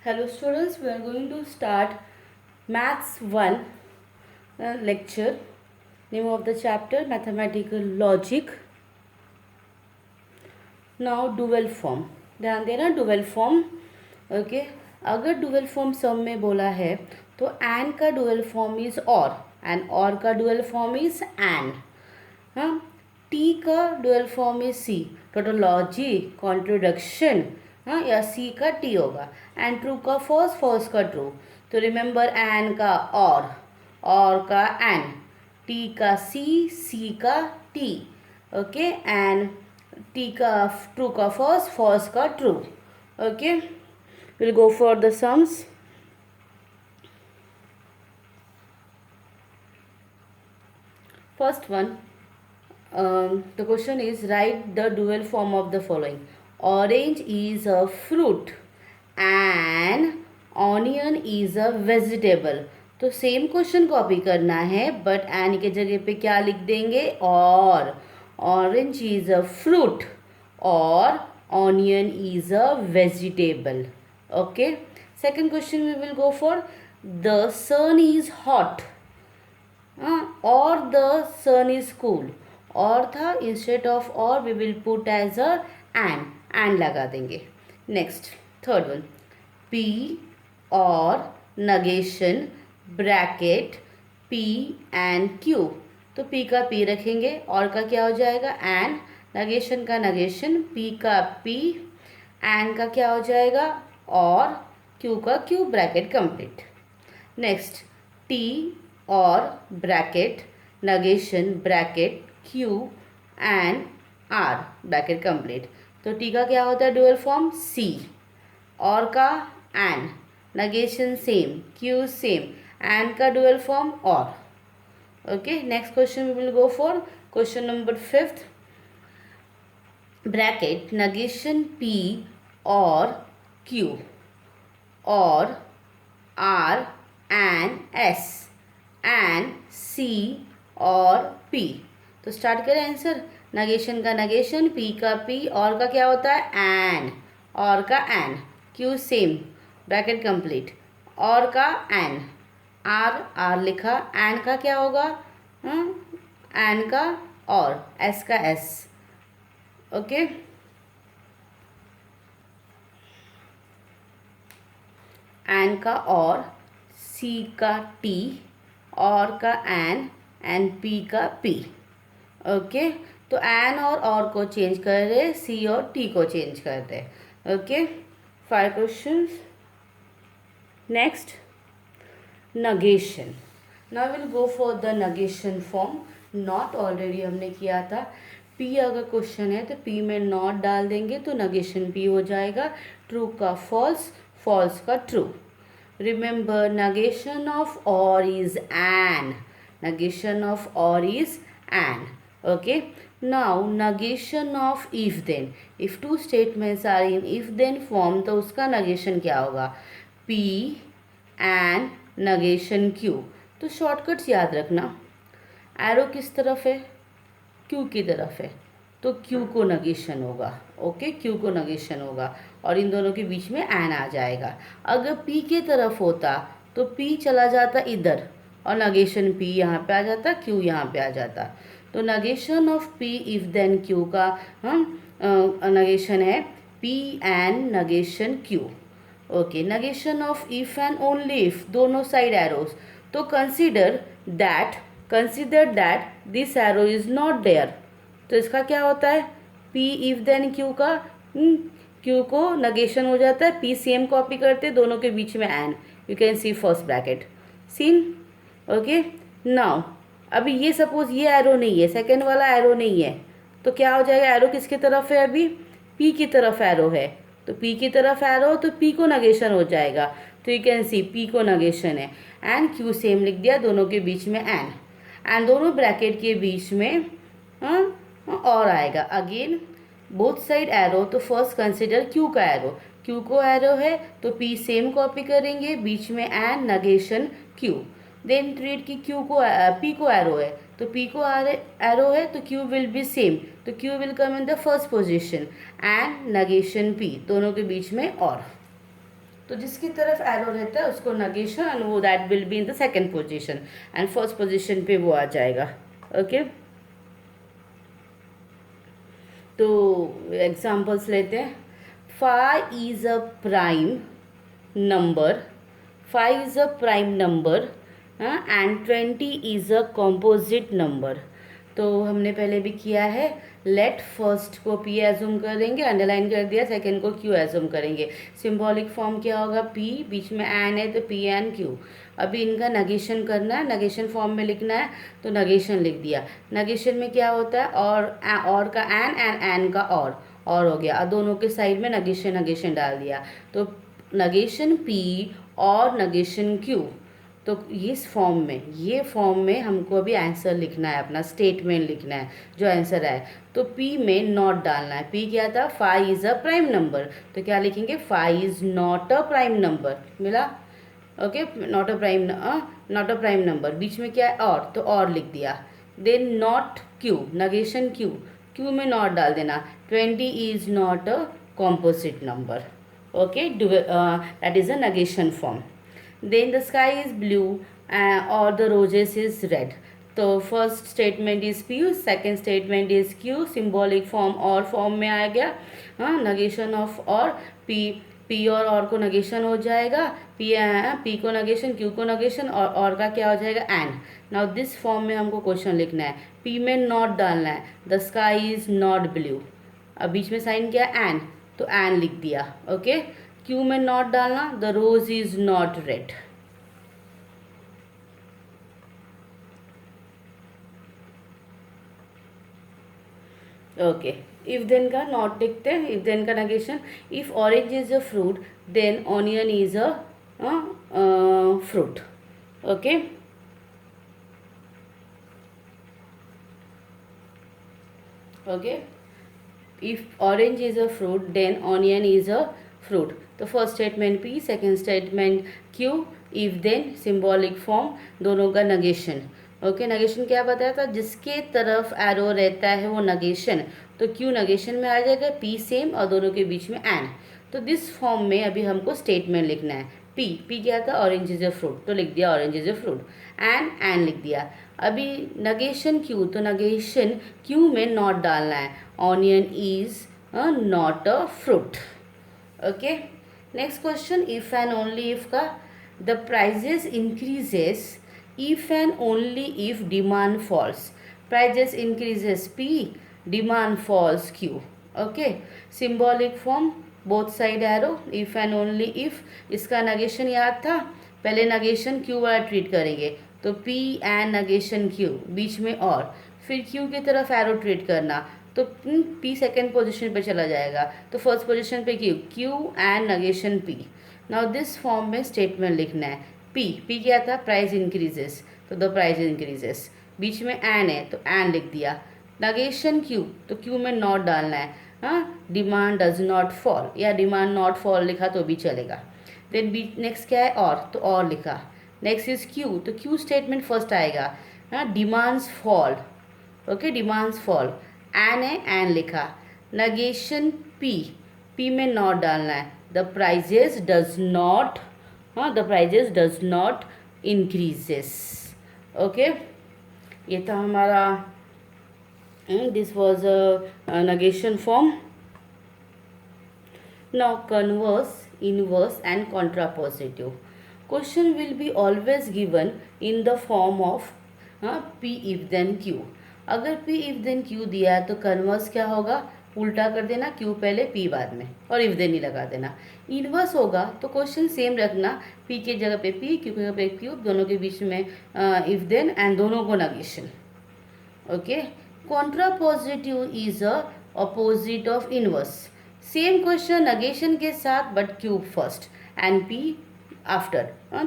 Hello students, we are going to start Maths 1 lecture. Name of the chapter Mathematical Logic. Now dual form. ध्यान देना dual form. Okay अगर dual form सम में बोला है तो and का dual form is और का dual form is and. हाँ T का dual form is C. Tautology contradiction हाँ या सी का टी होगा एंड ट्रू का फॉल्स फॉल्स का ट्रू. तो रिमेंबर एन का और का एन, टी का सी का टी. ओके एंड टी का ट्रू का फॉल्स फॉल्स का true. Okay will go for the sums. First one, the question is write the dual form of the following. Orange is a fruit and onion is a vegetable. तो same question copy करना है but N के जगह पे क्या लिख देंगे और. ऑरेंज इज अ फ्रूट और onion is a vegetable. Okay second question we will go for the sun is hot और द सन इज कूल. और था इंस्टेड ऑफ और we will put as a and लगा देंगे. Next third one, P और negation bracket P and Q. तो P का P रखेंगे और का क्या हो जाएगा एंड, नगेशन का नगेशन, पी का पी एंड का क्या हो जाएगा और, क्यू का Q, bracket complete. Next T और bracket negation bracket Q and R bracket complete. तो टी का क्या होता है डुअल फॉर्म C और का and, negation same, Q same, and का डुअल फॉर्म और. Okay next question we will go for question number 5th. Bracket negation P और Q और R and S and C और P. तो start करें answer. Negation का negation, P का P और का क्या होता है एंड, और का and, Q same, bracket complete, और का एंड, आर लिखा, एंड का क्या होगा एंड का और, एस का एस. ओके एंड का और, सी का टी और का एंड पी का पी. ओके तो एन और को चेंज कर रहे, सी और टी को चेंज कर रहे. Okay 5 questions. Next negation. Now will go for the negation form. Not already हमने किया था. पी अगर क्वेश्चन है तो पी में नॉट डाल देंगे तो नगेशन पी हो जाएगा. ट्रू का फॉल्स, फॉल्स का true. Remember negation of or is an. Negation of or is an. Okay. Now negation of if then. If two statements are in if then form तो उसका negation क्या होगा P and negation Q. तो shortcuts याद रखना. Arrow किस तरफ है Q की तरफ है तो Q को negation होगा. ओके Q को negation होगा और इन दोनों के बीच में एन आ जाएगा. अगर P के तरफ होता तो P चला जाता इधर और नगेशन P यहाँ पे आ जाता, Q यहाँ पे आ जाता. तो negation of P if then Q का नगेशन है P and negation Q. Okay negation of if and only if, दोनों साइड एरोज. तो consider that this arrow is not there. तो इसका क्या होता है P इफ देन Q का Q को नगेशन हो जाता है, P सेम कॉपी करते दोनों के बीच में and. You can see first bracket seen. Okay now अभी ये सपोज ये एरो नहीं है, सेकेंड वाला एरो नहीं है तो क्या हो जाएगा. एरो किसकी तरफ है अभी P की तरफ एरो है तो P की तरफ एरो तो P को नगेशन हो जाएगा. तो यू कैन सी P को नगेशन है एंड Q सेम लिख दिया, दोनों के बीच में एंड दोनों ब्रैकेट के बीच में और आएगा. Again both side arrow. तो फर्स्ट कंसिडर Q का एरो, Q को एरो है तो P सेम कॉपी करेंगे, बीच में and negation Q. Then treat की P को एरो है तो P को एरो है तो Q विल बी सेम तो Q will come in the first position and negation P, दोनों के बीच में और. तो जिसकी तरफ एरो रहता है उसको नगेशन, एंड वो that will be in the second position, and first position पे वो आ जाएगा. ओके, तो एग्जाम्पल्स लेते हैं. 5 is a prime number, 5 is a prime number and 20 is a composite number. तो हमने पहले भी किया है. लेट फर्स्ट को पी एज्यूम करेंगे, अंडरलाइन कर दिया. सेकेंड को क्यू एज्यूम करेंगे. सिंबॉलिक फॉर्म क्या होगा? पी, बीच में एन है तो पी एन क्यू. अभी इनका नगेशन करना है, नगेशन फॉर्म में लिखना है, तो नगेशन लिख दिया. नगेशन में क्या होता है? और का एन एंड एन का और हो गया. दोनों के साइड में नगेशन नगेशन डाल दिया. तो नगेशन पी और नगेशन क्यू. तो इस फॉर्म में, ये फॉर्म में हमको अभी आंसर लिखना है, अपना स्टेटमेंट लिखना है जो आंसर है. तो पी में नॉट डालना है. पी क्या था? 5 इज़ अ प्राइम नंबर. तो क्या लिखेंगे? 5 is not a prime number. मिला? Okay, not a prime number. बीच में क्या है? और, तो और लिख दिया. Then not Q, negation Q, Q में नॉट डाल देना. 20 is not a composite number. Okay, that is a negation form. Then the sky is blue or the roses is red. तो first statement is P, second statement is Q. Symbolic form और form में आ गया. हाँ, negation of और. P और को negation हो जाएगा. P को नगेशन, Q को नगेशन, और का क्या हो जाएगा? एन. नाउ दिस फॉर्म में हमको क्वेश्चन लिखना है. P में नॉट डालना है. The sky is not blue. अब बीच में साइन क्या? एन, तो एन लिख दिया. ओके, क्यू में नॉट डालना. The rose is not red. Okay, if then का नॉट लिखते हैं. इफ देन का negation. If orange is a fruit then onion is a fruit. Okay, okay, if orange is a fruit then onion is a fruit. तो first statement P, second statement Q. If then symbolic form, दोनों का negation. Okay, negation क्या बताया था? जिसके तरफ arrow रहता है वो नगेशन. तो Q नगेशन में आ जाएगा, P सेम, और दोनों के बीच में एन. तो दिस फॉर्म में अभी हमको स्टेटमेंट लिखना है. P क्या था? ऑरेंज इज अ फ्रूट, तो लिख दिया orange is a fruit. And लिख दिया. अभी नगेशन Q, तो नगेशन Q में नॉट डालना है. Onion is not a fruit. Okay, next question. If and only if का. The prices increases if and only if demand falls. Prices increases P, demand falls Q. Okay, symbolic form, both side arrow. If and only if. इसका negation याद था? पहले negation Q वाला treat करेंगे. तो P and negation Q, बीच में और, फिर Q की तरफ एरो ट्रीट करना. तो P सेकेंड पोजीशन पे चला जाएगा. तो फर्स्ट पोजीशन पे Q and negation P. Now this form में स्टेटमेंट लिखना है. P क्या था? प्राइस इंक्रीजेस, तो द प्राइस इंक्रीजेस. बीच में एन है तो एन लिख दिया. नगेशन Q, तो Q में नॉट डालना है. हाँ, डिमांड डज नॉट फॉल, या डिमांड नॉट फॉल लिखा तो भी चलेगा. देन बी नेक्स्ट क्या है? तो और लिखा. नेक्स्ट इज Q, तो Q स्टेटमेंट फर्स्ट आएगा. हाँ, demands fall. Okay, demands fall. And है, एन लिखा. नगेशन P में नॉट डालना है. द प्राइजेस डज नॉट, हाँ, the prices does not increases. Okay, ये था हमारा, this was a negation form. Now converse, inverse and contrapositive. Question will be always given in the form of P if then Q. अगर P if then Q दिया है तो converse क्या होगा? उल्टा कर देना, Q पहले P बाद में, और if then ही लगा देना. इनवर्स होगा तो क्वेश्चन सेम रखना. P की जगह पे P, Q की जगह पे Q, दोनों के बीच में if then, एंड दोनों को negation. Okay, contrapositive is a opposite of inverse. Same question negation के साथ, but cube first and P after.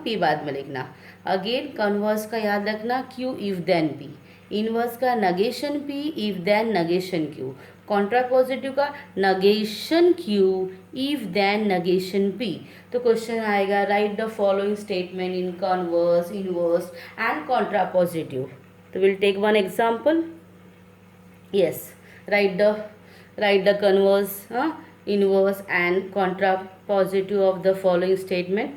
P बाद में लिखना. अगेन कन्वर्स का याद रखना, Q if then P. Inverse का negation P if then negation Q. Contrapositive का negation Q if then negation P. तो क्वेश्चन आएगा, write the following statement in converse, inverse and contrapositive. So we'll take one example. Yes, write the converse. inverse and contrapositive of the following statement.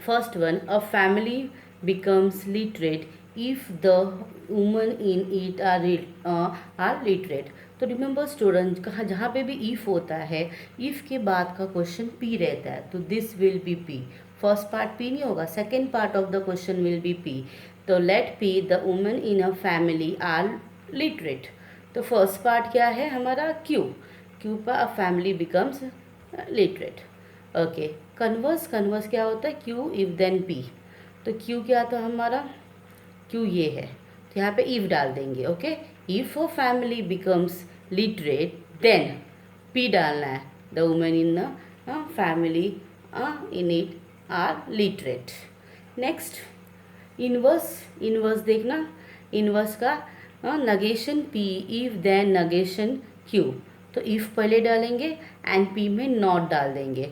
First one, a family becomes literate if the women in it are literate. तो remember student, कहाँ जहाँ पे भी if होता है, if के बाद का क्वेश्चन पी रहता है, तो this will be P. First part P नहीं होगा, second part of the question will be P. तो let P the women in a family are literate. तो फर्स्ट पार्ट क्या है हमारा, क्यू. क्यू पर a family becomes literate. Okay. Converse क्या होता है, क्यू इफ देन पी. तो क्यू क्या था हमारा, क्यू ये है, तो यहाँ पे इफ डाल देंगे. Okay. If a family becomes literate then P डालना है, the women in family in it are literate. Next, inverse देखना. इनवर्स का negation P if then negation Q. तो इफ पहले डालेंगे एंड पी में नॉट डाल देंगे.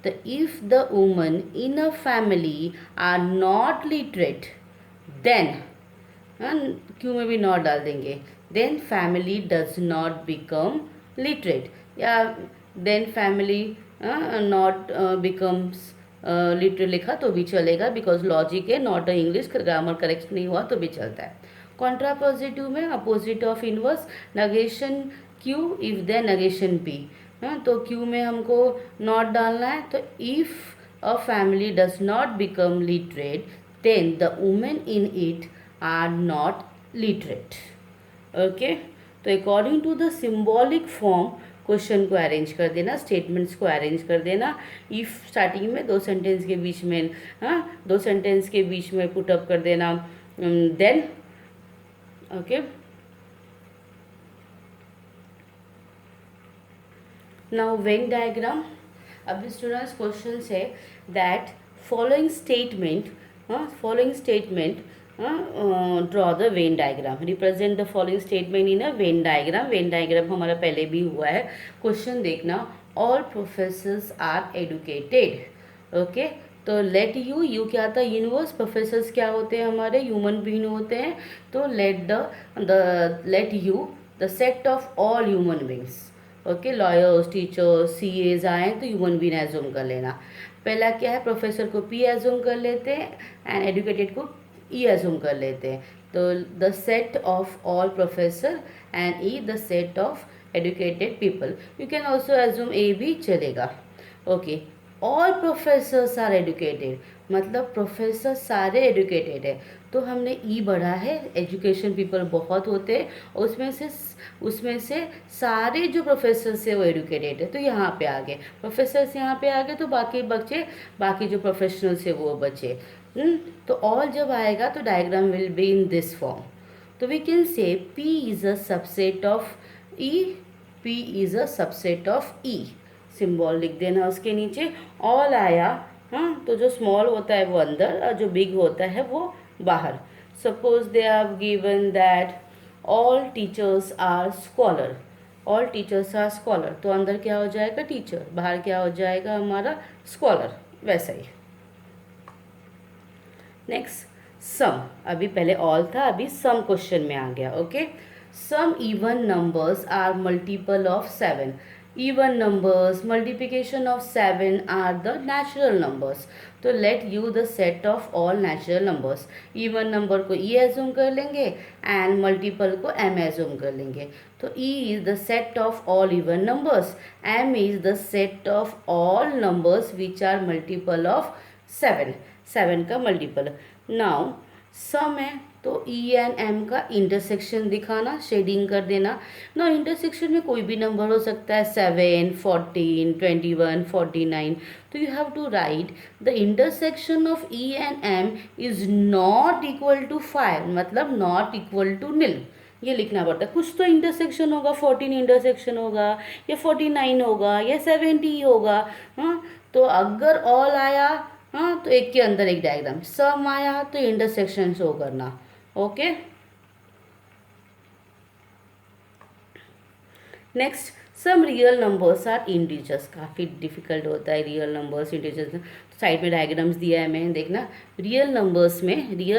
तो if the woman in a family are not literate then, Q में भी नॉट डाल देंगे, then family does not become literate. या then family not becomes literate लिखा तो भी चलेगा, बिकॉज लॉजिक है, not a English, grammar correct नहीं हुआ तो भी चलता है. कॉन्ट्रापोजिटिव में opposite of inverse, negation Q if then negation P. तो क्यू में हमको नॉट डालना है. तो if a family does not become literate then the women in it are not literate. Okay. तो according to the symbolic form question को arrange कर देना, स्टेटमेंट्स को अरेंज कर देना. इफ स्टार्टिंग में दो सेंटेंस के बीच में, दो सेंटेंस के बीच में पुटअप कर देना. Then okay. Now Venn diagram. अब स्टूडेंट्स क्वेश्चन है that following statement draw the Venn diagram, represent the following statement in a Venn diagram. Venn diagram हमारा पहले भी हुआ है. क्वेश्चन देखना, all professors are educated. Okay. तो लेट यू क्या था, यूनिवर्स. प्रोफेसर्स क्या होते हैं हमारे, ह्यूमन बीइंग होते हैं. तो let U the set of all human beings. Okay. Lawyers, teachers, CEOs आए तो ह्यूमन बीइंग एज्यूम कर लेना. पहला क्या है, प्रोफेसर को पी एज्यूम कर लेते हैं एंड एडुकेटेड को ई एज्यूम कर लेते हैं. तो the set of all professor and E the set of educated people. You can also assume A भी चलेगा. Okay. All professors are educated, मतलब प्रोफेसर सारे एडुकेटेड है. तो हमने ई बढ़ा है, एजुकेशन पीपल बहुत होते हैं, उसमें से सारे जो प्रोफेसर्स है वो एडुकेटेड है. तो यहाँ पे आ गए प्रोफेसर्स, यहाँ पे आ गए तो बाकी बचे, बाकी जो प्रोफेशनल्स है वो बचे. तो ऑल जब आएगा तो diagram will be in this form. तो we can say P is a subset of E, P is a subset of E. Symbol लिख देना उसके नीचे. ऑल आया, तो जो स्मॉल होता है वो अंदर और जो बिग होता है वो बाहर. Suppose they are given that all teachers are scholar. All teachers are scholar, तो अंदर क्या हो जाएगा टीचर, बाहर क्या हो जाएगा हमारा स्कॉलर. वैसा ही. नेक्स्ट, सम. अभी पहले ऑल था, अभी सम क्वेश्चन में आ गया. Okay. Some even numbers are multiple of 7. Even numbers, multiplication of 7 are the natural numbers. तो let U the set of all natural numbers. Even number को ई एज्यूम कर लेंगे एंड मल्टीपल को M assume कर लेंगे. तो E is the set of all even numbers, M is the set of all numbers which are multiple of 7. 7 का multiple. Now सम है तो ई एंड एम का इंटरसेक्शन दिखाना, शेडिंग कर देना. ना इंटरसेक्शन में कोई भी नंबर हो सकता है, 7, 14, 21, 49. तो you have to write the intersection of E and M is not equal to 5, मतलब नॉट इक्वल टू नील. ये लिखना पड़ता है. कुछ तो इंटरसेक्शन होगा, 14 इंटरसेक्शन होगा या 49 होगा या 70 होगा. तो अगर ऑल आया तो एक के अंदर एक डायग्राम. सम आया तो इंटरसेक्शन शो करना. Okay. Next, some real numbers are integers, काफ़ी डिफिकल्ट होता है रियल नंबर्स इंटीजर्स। तो साइड में डायग्राम्स दिया है मैंने, देखना। रियल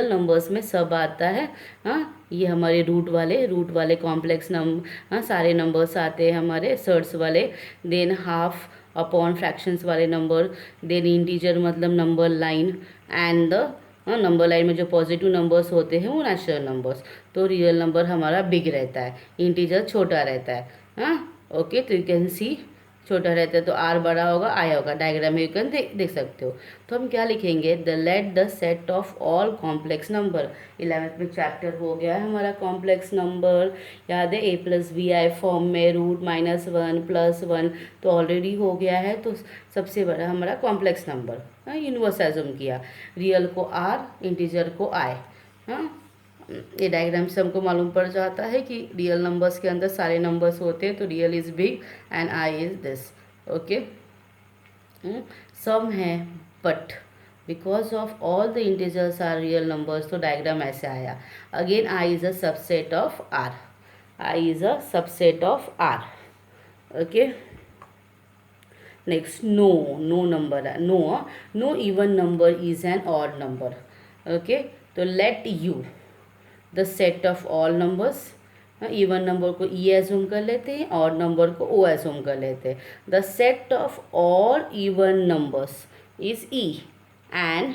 नंबर्स में सब आता है। हाँ, ये हमारे रूट वाले कॉम्प्लेक्स नंबर, हाँ सारे नंबर्स आते हैं हमारे सर्ट्स वाले। देन हाफ अपॉन फ्रैक्शंस वाले नंबर, देन इंटीजर मतलब number line, and the number line में जो पॉजिटिव नंबर्स होते हैं वो नेचुरल नंबर्स। तो रियल नंबर हमारा बिग रहता है, इंटीजर छोटा रहता है। हाँ ओके, तो यू कैन सी छोटा रहता है तो आर बड़ा होगा, आया होगा, डायग्राम में यू कैन देख सकते हो। तो हम क्या लिखेंगे, the let the set of all complex number. 11th में चैप्टर हो गया है हमारा कॉम्प्लेक्स नंबर, याद है a plus b i form में, root minus one plus one तो ऑलरेडी हो गया है। तो सबसे बड़ा हमारा कॉम्प्लेक्स नंबर, यूनिवर्स एज्यूम किया, रियल को आर, इंटीजर को आई। हाँ, ये डायग्राम से हमको मालूम पड़ जाता है कि रियल नंबर्स के अंदर सारे नंबर्स होते हैं, तो real is big and I is this. Okay, some है but because of all the integers are real numbers, तो डायग्राम ऐसे आया। Again I is a subset of R, I is a subset of R. Okay, next no number है, no even number is an odd number. Okay, तो let U the set of all numbers, even number को E assume कर लेते हैं, odd number को ओ assume कर लेते हैं। The set of all even numbers is E and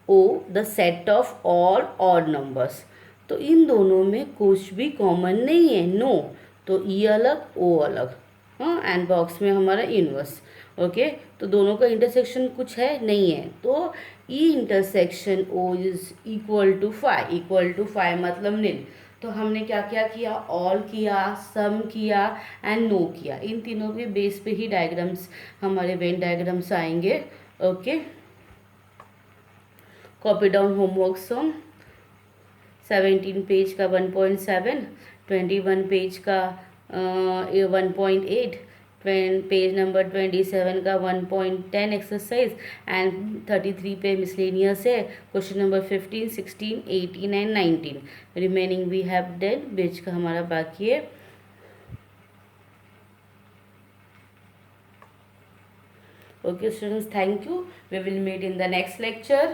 O the set of all odd numbers. तो इन दोनों में कुछ भी कॉमन नहीं है, नो तो ई अलग ओ अलग, हाँ, एंड बॉक्स में हमारा इनवर्स। ओके, तो दोनों का इंटरसेक्शन कुछ है नहीं है, तो E intersection O is equal to five मतलब नील। तो हमने क्या क्या किया, ऑल किया, सम किया एंड नो किया। इन तीनों के बेस पे ही डायग्राम्स हमारे वेन डायग्राम्स आएंगे। Okay, copy down homework song 17 page का 1.7, 21 पेज का 1.8, पेज नंबर 27 का 1.10 एक्सरसाइज, एंड 33 पे मिसलेनियस है। Question number 15, 16, 18 and 19 remaining we have done, बीच का हमारा बाकी है। Okay students, thank you. We will meet in the next lecture.